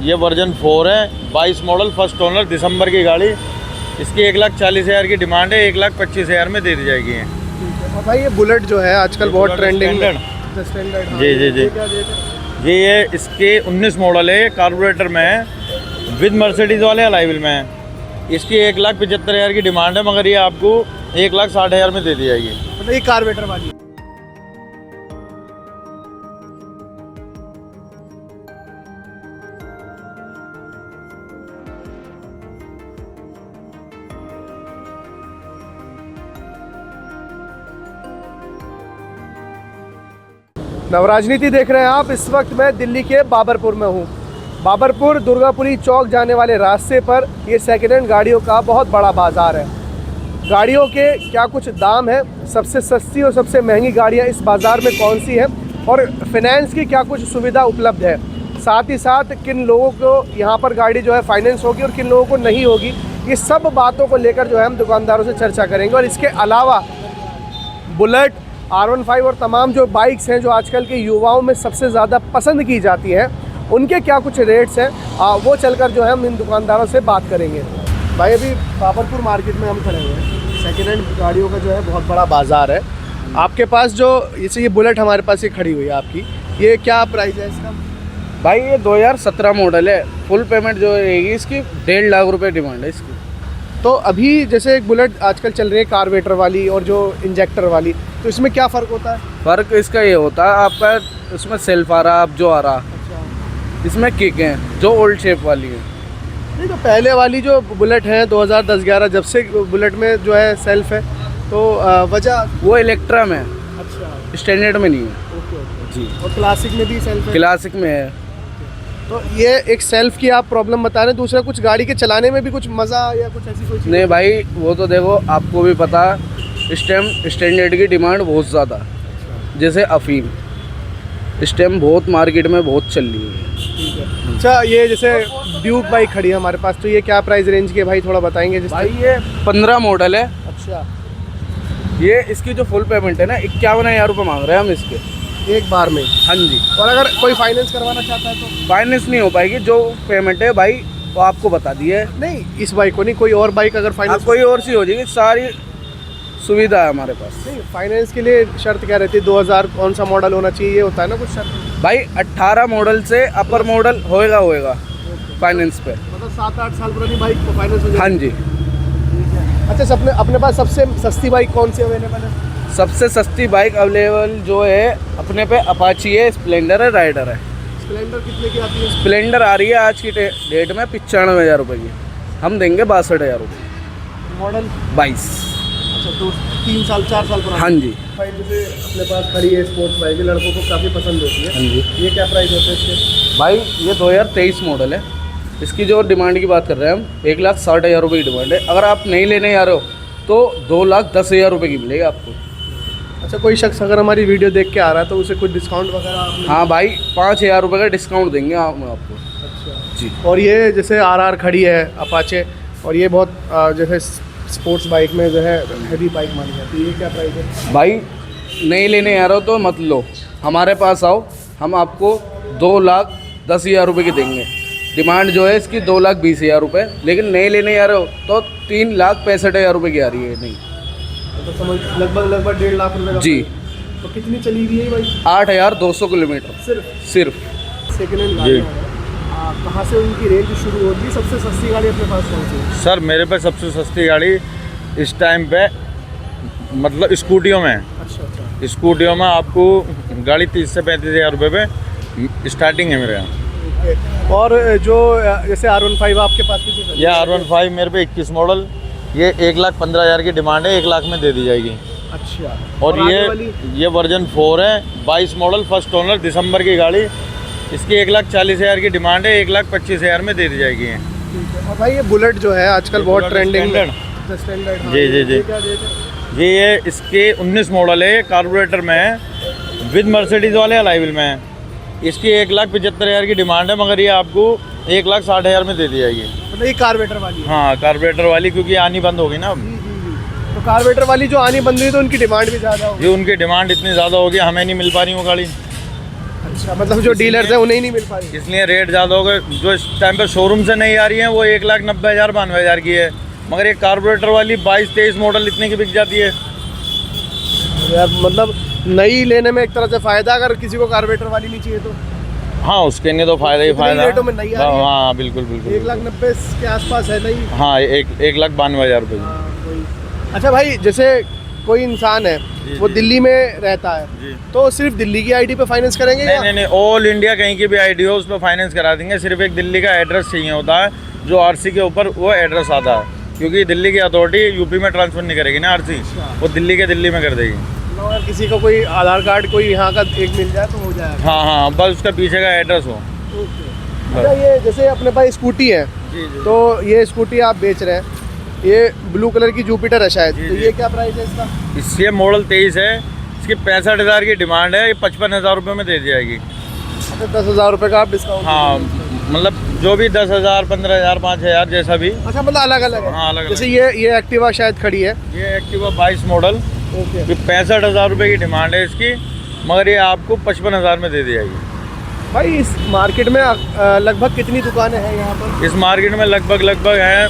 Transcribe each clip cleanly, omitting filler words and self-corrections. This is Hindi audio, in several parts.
ये वर्जन 4 है, 22 मॉडल, फर्स्ट ओनर, दिसंबर की गाड़ी। इसकी 1,40,000 की डिमांड है, 1,25,000 में दे दी जाएगी। और भाई ये बुलेट जो है आजकल बहुत ट्रेंडिंग में। स्टैंडर्ड। जी जी जी जी, ये इसके 19 मॉडल है, कार्बोरेटर में है, विद मर्सिडीज़ वाले अलाइवल में है। इसकी 1,75,000 की डिमांड है, मगर ये आपको 1,60,000 में दे दी जाएगी। मतलब ये कार्बोरेटर वाली। नवराजनीति देख रहे हैं आप। इस वक्त मैं दिल्ली के बाबरपुर में हूँ। बाबरपुर दुर्गापुरी चौक जाने वाले रास्ते पर ये सेकेंड हैंड गाड़ियों का बहुत बड़ा बाज़ार है। गाड़ियों के क्या कुछ दाम है, सबसे सस्ती और सबसे महंगी गाड़ियाँ इस बाज़ार में कौन सी हैं, और फाइनेंस की क्या कुछ सुविधा उपलब्ध है, साथ ही साथ किन लोगों को यहाँ पर गाड़ी जो है फाइनेंस होगी और किन लोगों को नहीं होगी, ये सब बातों को लेकर जो है हम दुकानदारों से चर्चा करेंगे। और इसके अलावा बुलेट, R15 और तमाम जो बाइक्स हैं जो आजकल के युवाओं में सबसे ज़्यादा पसंद की जाती हैं, उनके क्या कुछ रेट्स हैं, वो चलकर जो है हम इन दुकानदारों से बात करेंगे। भाई अभी बाबरपुर मार्केट में हम खड़े हुए हैं। सेकेंड हैंड गाड़ियों का जो है बहुत बड़ा बाज़ार है। आपके पास जो जैसे ये बुलेट हमारे पास ये खड़ी हुई है आपकी, ये क्या प्राइस है इसका? भाई ये 2017 मॉडल है। फुल पेमेंट जो रहेगी इसकी 1.5 लाख रुपए डिमांड है इसकी। तो अभी जैसे एक बुलेट आजकल चल रही है कार्बोरेटर वाली और जो इंजेक्टर वाली, तो इसमें क्या फ़र्क होता है? फ़र्क इसका ये होता है, आपका इसमें सेल्फ आ रहा, अब जो आ रहा, इसमें किक हैं जो ओल्ड शेप वाली है। नहीं तो पहले वाली जो बुलेट है 2010-11 जब से बुलेट में जो है सेल्फ है, तो वजह वो इलेक्ट्रा में है, अच्छा स्टैंडर्ड में नहीं है। ओके जी। और क्लासिक में भी सेल्फ है? क्लासिक में है। तो ये एक सेल्फ की आप प्रॉब्लम बता रहे हैं, दूसरा कुछ गाड़ी के चलाने में भी कुछ मज़ा या कुछ ऐसी कोई चीज़? नहीं भाई, वो तो देखो आपको भी पता, इस टाइम स्टैंडर्ड की डिमांड बहुत ज़्यादा, जैसे अफीम इस टाइम बहुत मार्केट में बहुत चल रही है। ठीक है। अच्छा, ये जैसे ड्यूक बाइक खड़ी है हमारे पास, तो ये क्या प्राइस रेंज के भाई थोड़ा बताएंगे? भाई ये 15 मॉडल है। अच्छा। ये इसकी जो फुल पेमेंट है ना 51,000 रुपये मांग रहे हैं हम इसके, एक बार में? हाँ जी। और अगर कोई फाइनेंस करवाना चाहता है तो? फाइनेंस नहीं हो पाएगी, जो पेमेंट है भाई वो आपको बता दी है। नहीं, इस बाइक को नहीं, कोई और बाइक अगर फाइनेंस? कोई और सी हो जाएगी, सारी सुविधा है हमारे पास। नहीं, फाइनेंस के लिए शर्त क्या रहती है? 2000 कौन सा मॉडल होना चाहिए, ये होता है ना कुछ शर्त? भाई 18 मॉडल से अपर मॉडल होएगा फाइनेंस पे। मतलब 7-8 साल पुरानी बाइक को फाइनेंस हो जाएगी? हाँ जी। अच्छा, अपने पास सबसे सस्ती बाइक कौन सी अवेलेबल है? सबसे सस्ती बाइक अवेलेबल जो है अपने पे अपाची है, स्प्लेंडर है, राइडर है। स्प्लेंडर कितने की आती है? स्प्लेंडर आ रही है आज की डेट में 95,000 रुपये की, हम देंगे 62,000 रुपये। मॉडल 22। अच्छा, तो 3 साल 4 साल पुरानी? हाँ जी। बाइक जैसे अपने पास खड़ी है स्पोर्ट्स बाइक, लड़कों को काफ़ी पसंद होती है। हाँ जी। ये क्या प्राइस होता है इसके? भाई ये 2023 मॉडल है। इसकी जो डिमांड की बात कर रहे हैं हम, 1,60,000 रुपये की डिमांड है। अगर आप नहीं लेने आ रहे हो तो 2,10,000 रुपये की मिलेगी आपको। अच्छा, कोई शख्स अगर हमारी वीडियो देख के आ रहा है तो उसे कुछ डिस्काउंट वगैरह? हाँ भाई, 5,000 रुपये का डिस्काउंट देंगे हम आपको। अच्छा जी। और ये जैसे RR खड़ी है अपाचे, और ये बहुत जैसे स्पोर्ट्स बाइक में जो है हैवी बाइक मानी जाती है, ये क्या प्राइस है? भाई नहीं लेने आ रहे हो तो मत लो, हमारे पास आओ, हम आपको 2,10,000 रुपये की देंगे। डिमांड जो है इसकी 2,20,000 रुपये, लेकिन नहीं लेने आ रहे हो तो 3,65,000 रुपये की आ रही है। नहीं तो समझ लगभग 1.5 लाख रुपये का। जी। तो कितनी चली हुई है भाई? 8,200 किलोमीटर सिर्फ। सेकेंड हैंड जी। गाड़ी कहाँ से उनकी रेंज शुरू होती है? सबसे सस्ती गाड़ी अपने पास कौन सी है? सर मेरे पे सबसे सस्ती गाड़ी इस टाइम पे मतलब स्कूटियों में है। अच्छा। स्कूटियों में आपको गाड़ी 30 से 35,000 रुपये पे स्टार्टिंग है मेरे यहाँ। और जो जैसे R15 आपके पास कितनी चली? ये R15 मेरे पे 21 मॉडल, ये 1,15,000 की डिमांड है, 1 लाख में दे दी जाएगी। अच्छा। और ये वर्जन 4 है, 22 मॉडल, फर्स्ट ओनर, दिसंबर की गाड़ी। इसकी 1,40,000 की डिमांड है, 1,25,000 में दे दी जाएगी। ठीक है। और भाई ये बुलेट जो है आजकल बहुत ट्रेंडिंग में। स्टैंडर्ड। जी जी जी। ये इसके 19 मॉडल है, कार्बोरेटर में है, विद मर्सिडीज़ वाले अलाइवल में है। इसकी 1,75,000 की डिमांड है, मगर ये आपको 1,60,000 में दे दी जाएगी। मतलब ये कार्बोरेटर वाली है? हाँ, कार्बोरेटर वाली, क्योंकि आनी बंद होगी ना अब। तो कार्बोरेटर वाली जो आनी बंद हुई तो उनकी डिमांड भी ज़्यादा होगी? ये उनकी डिमांड इतनी ज़्यादा होगी, हमें नहीं मिल पा रही वो गाड़ी। अच्छा, मतलब जो डीलर्स हैं उन्हें ही नहीं मिल पा रही। इसलिए रेट ज़्यादा हो गए। जो इस टाइम पे शोरूम से नहीं आ रही है वो 1,90,000 92,000 की है, मगर एक कार्बोरेटर वाली 22-23 मॉडल इतने की बिक जाती है। यार मतलब नई लेने में एक तरह से फ़ायदा, अगर किसी को कार्बोरेटर वाली नहीं चाहिए तो हाँ, उसके लिए तो फ़ायदा ही इतने फ़ायदा। रेटों में नहीं आ रही है। हाँ बिल्कुल बिल्कुल। 1,90,000 के आसपास है नहीं। हाँ, 1,92,000 रुपये की। हाँ, वही। अच्छा भाई, जैसे कोई इंसान है जी, वो जी। दिल्ली में रहता है, जी। तो सिर्फ दिल्ली की आईडी पे फाइनेंस करेंगे नहीं या? नहीं नहीं, ऑल इंडिया कहीं की भी आईडी हो उस पर फाइनेंस करा देंगे। सिर्फ एक दिल्ली का एड्रेस चाहिए होता है, जो आरसी के ऊपर वो एड्रेस आता है, क्योंकि दिल्ली की अथॉरिटी यूपी में ट्रांसफ़र नहीं करेगी ना आरसी, वो दिल्ली के दिल्ली में कर देगी। मतलब अगर किसी को कोई आधार कार्ड कोई यहाँ का एक मिल जाए तो हो जाएगा। हाँ हाँ, बस उसका पीछे का एड्रेस हो। अच्छा, ये जैसे अपने पास स्कूटी है, जी जी। तो ये स्कूटी आप बेच रहे हैं, ये ब्लू कलर की जुपिटर है शायद, जी, तो जी। ये क्या प्राइस है इसका? इसके मॉडल 23 है, इसकी 65,000 की डिमांड है, ये 55,000 रुपये में दे दी जाएगी। अच्छा, 10,000 रुपये का आप डिस्काउंट? हाँ, मतलब जो भी 10,000 15,000 5,000 जैसा भी। अच्छा, मतलब अलग अलग है। हाँ, अलग-अलग। जैसे ये एक्टिवा शायद खड़ी है। ये एक्टिवा 22 मॉडल, ओके। ये 65,000 रुपये की डिमांड है इसकी, मगर ये आपको 55,000 में दे दी जाएगी। भाई इस मार्केट में लगभग कितनी दुकानें हैं यहाँ पर? इस मार्केट में लगभग हैं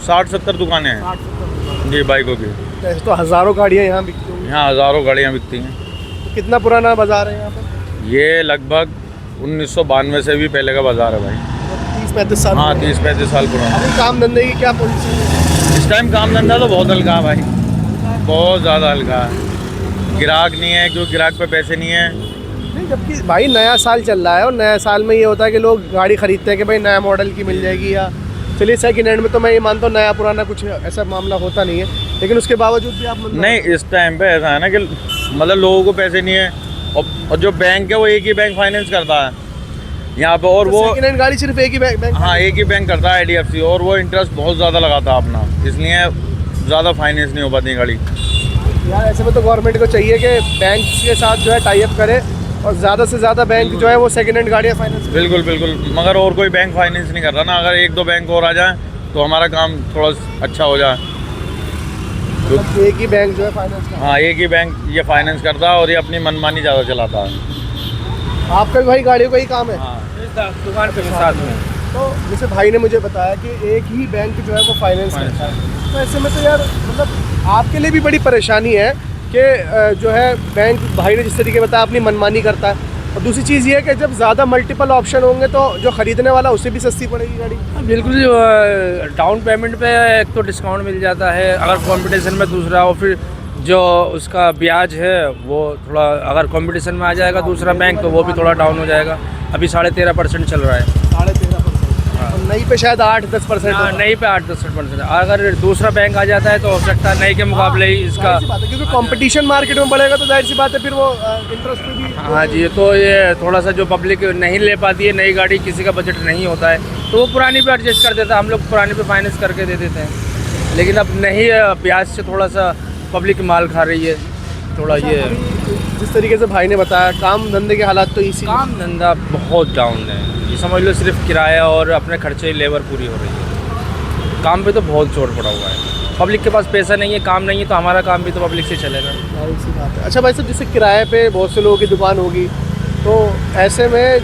60-70 दुकानें हैं जी बाइकों की। ऐसे तो हज़ारों गाड़ियाँ यहाँ बिकती होंगी। यहाँ हज़ारों गाड़ियाँ बिकती हैं। तो कितना पुराना बाजार है यहाँ पर? ये लगभग 1992 से भी पहले का बाज़ार है भाई। 30-35 साल। हाँ, 30-35 साल पुराना। अभी काम धंधे की क्या पोजीशन है? इस टाइम काम धंधा तो बहुत हल्का है भाई, बहुत ज़्यादा हल्का है। ग्राहक नहीं है, क्योंकि ग्राहक पे पैसे नहीं है। नहीं, जबकि भाई नया साल चल रहा है और नया साल में ये होता है कि लोग गाड़ी खरीदते हैं कि भाई नया मॉडल की मिल जाएगी, या चलिए सेकंड हैंड में तो मैं ये मानता हूँ नया पुराना कुछ ऐसा मामला होता नहीं है, लेकिन उसके बावजूद भी आप मतलब नहीं, इस टाइम पे ऐसा है ना कि मतलब लोगों को पैसे नहीं है, और जो बैंक है वो एक ही बैंक फाइनेंस करता है यहाँ पे, और वो सेकंड हैंड गाड़ी सिर्फ एक ही बैंक? हाँ, एक ही बैंक करता है, IDFC, और वो इंटरेस्ट बहुत ज़्यादा लगाता है अपना, इसलिए ज़्यादा फाइनेंस नहीं हो पाती है गाड़ी। यार ऐसे में तो गवर्नमेंट को चाहिए कि बैंक के साथ जो है टाई अप करे और ज़्यादा से ज़्यादा बैंक जो है वो सेकंड हैंड गाड़ियाँ फाइनेंस। बिल्कुल बिल्कुल, मगर और कोई बैंक फाइनेंस नहीं कर रहा ना। अगर 1-2 बैंक और आ जाए तो हमारा काम थोड़ा अच्छा हो जाए। मतलब एक ही बैंक जो है फाइनेंस का। हाँ, एक ही बैंक ये फाइनेंस करता है और ये अपनी मनमानी ज़्यादा चलाता है। आपका भी भाई गाड़ियों का ही काम है? हाँ, दुकान पे साथ में। तो जैसे भाई ने मुझे बताया कि एक ही बैंक जो है वो फाइनेंस करता है, तो ऐसे में तो यार मतलब आपके लिए भी बड़ी परेशानी है कि जो है बैंक, भाई ने जिस तरीके बताया, अपनी मनमानी करता है। और दूसरी चीज़ ये है कि जब ज़्यादा मल्टीपल ऑप्शन होंगे तो जो ख़रीदने वाला उसे भी सस्ती पड़ेगी गाड़ी। बिल्कुल, डाउन पेमेंट पे एक तो डिस्काउंट मिल जाता है, अगर कंपटीशन में दूसरा हो, फिर जो उसका ब्याज है वो थोड़ा, अगर कंपटीशन में आ जाएगा दूसरा बैंक तो वो भी थोड़ा डाउन हो जाएगा। अभी 13.5% चल रहा है। 13.5%। और नई पे शायद 8-10%। हाँ, नई पे 8-10%। अगर दूसरा बैंक आ जाता है तो हो सकता है नई के मुकाबले ही इसका। जाहिर सी बात है, क्योंकि कंपटीशन मार्केट में बढ़ेगा तो जाहिर सी बात है फिर वो इंटरेस्ट पे भी। हाँ जी, तो ये थोड़ा सा जो पब्लिक नहीं ले पाती है नई गाड़ी, किसी का बजट नहीं होता है तो वो पुरानी पे एडजस्ट कर देता है। हम लोग पुरानी पे फाइनेंस करके दे देते हैं, लेकिन अब नहीं, ब्याज से थोड़ा सा पब्लिक माल खा रही है थोड़ा। ये जिस तरीके से भाई ने बताया, काम धंधे के हालात तो इसी। काम धंधा बहुत डाउन है, ये समझ लो सिर्फ किराया और अपने खर्चे लेबर पूरी हो रही है। काम पे तो बहुत जोर पड़ा हुआ है, पब्लिक के पास पैसा नहीं है, काम नहीं है, तो हमारा काम भी तो पब्लिक से चलेगा। जाहिर सी बात है। अच्छा भाई साहब, जैसे किराए पे बहुत से लोगों की दुकान होगी, तो ऐसे में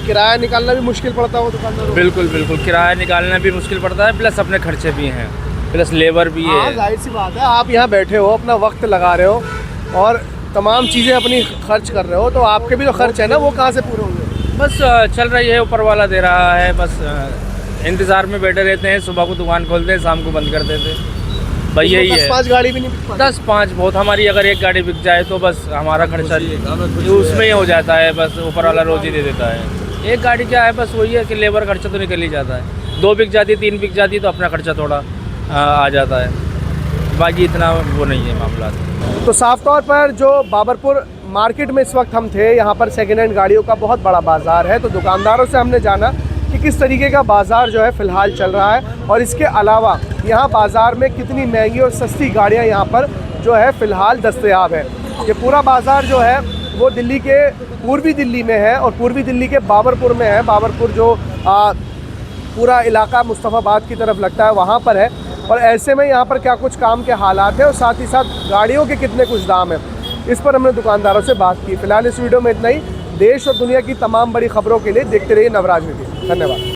किराया निकालना भी मुश्किल पड़ता हो दुकानदारों को? बिल्कुल बिल्कुल, किराया निकालना भी मुश्किल पड़ता है, प्लस अपने खर्चे भी हैं, प्लस लेबर भी हाँ, है। जाहिर सी बात है, आप यहाँ बैठे हो, अपना वक्त लगा रहे हो और तमाम चीज़ें अपनी खर्च कर रहे हो, तो आपके भी जो खर्च है ना वो कहाँ से पूरे होंगे? बस चल रही है, ऊपर वाला दे रहा है, बस इंतज़ार में बैठे रहते हैं। सुबह को दुकान खोलते हैं, शाम को बंद कर देते हैं, भाई यही है। 10-5 गाड़ी भी नहीं बिक पाती? 10-5 बहुत, हमारी अगर एक गाड़ी बिक जाए तो बस हमारा खर्चा उसमें ही हो जाता है, बस ऊपर वाला रोज ही दे देता है। एक गाड़ी क्या है, बस वही है कि लेबर खर्चा तो निकल ही जाता है। 2 बिक जाती, 3 बिक जाती तो अपना खर्चा थोड़ा आ जाता है, बाकी इतना वो नहीं है मामला। तो साफ तौर पर जो बाबरपुर मार्केट में इस वक्त हम थे, यहाँ पर सेकेंड हैंड गाड़ियों का बहुत बड़ा बाज़ार है। तो दुकानदारों से हमने जाना कि किस तरीके का बाज़ार जो है फ़िलहाल चल रहा है, और इसके अलावा यहाँ बाज़ार में कितनी महंगी और सस्ती गाड़ियाँ यहाँ पर जो है फ़िलहाल दस्तयाब है। ये पूरा बाज़ार जो है वो दिल्ली के पूर्वी दिल्ली में है, और पूर्वी दिल्ली के बाबरपुर में है। बाबरपुर जो पूरा इलाका मुस्तफ़ाबाद की तरफ लगता है, वहाँ पर है। और ऐसे में यहाँ पर क्या कुछ काम के हालात हैं और साथ ही साथ गाड़ियों के कितने कुछ दाम हैं, इस पर हमने दुकानदारों से बात की। फ़िलहाल इस वीडियो में इतना ही। देश और दुनिया की तमाम बड़ी खबरों के लिए देखते रहिए नवराजनीति। धन्यवाद।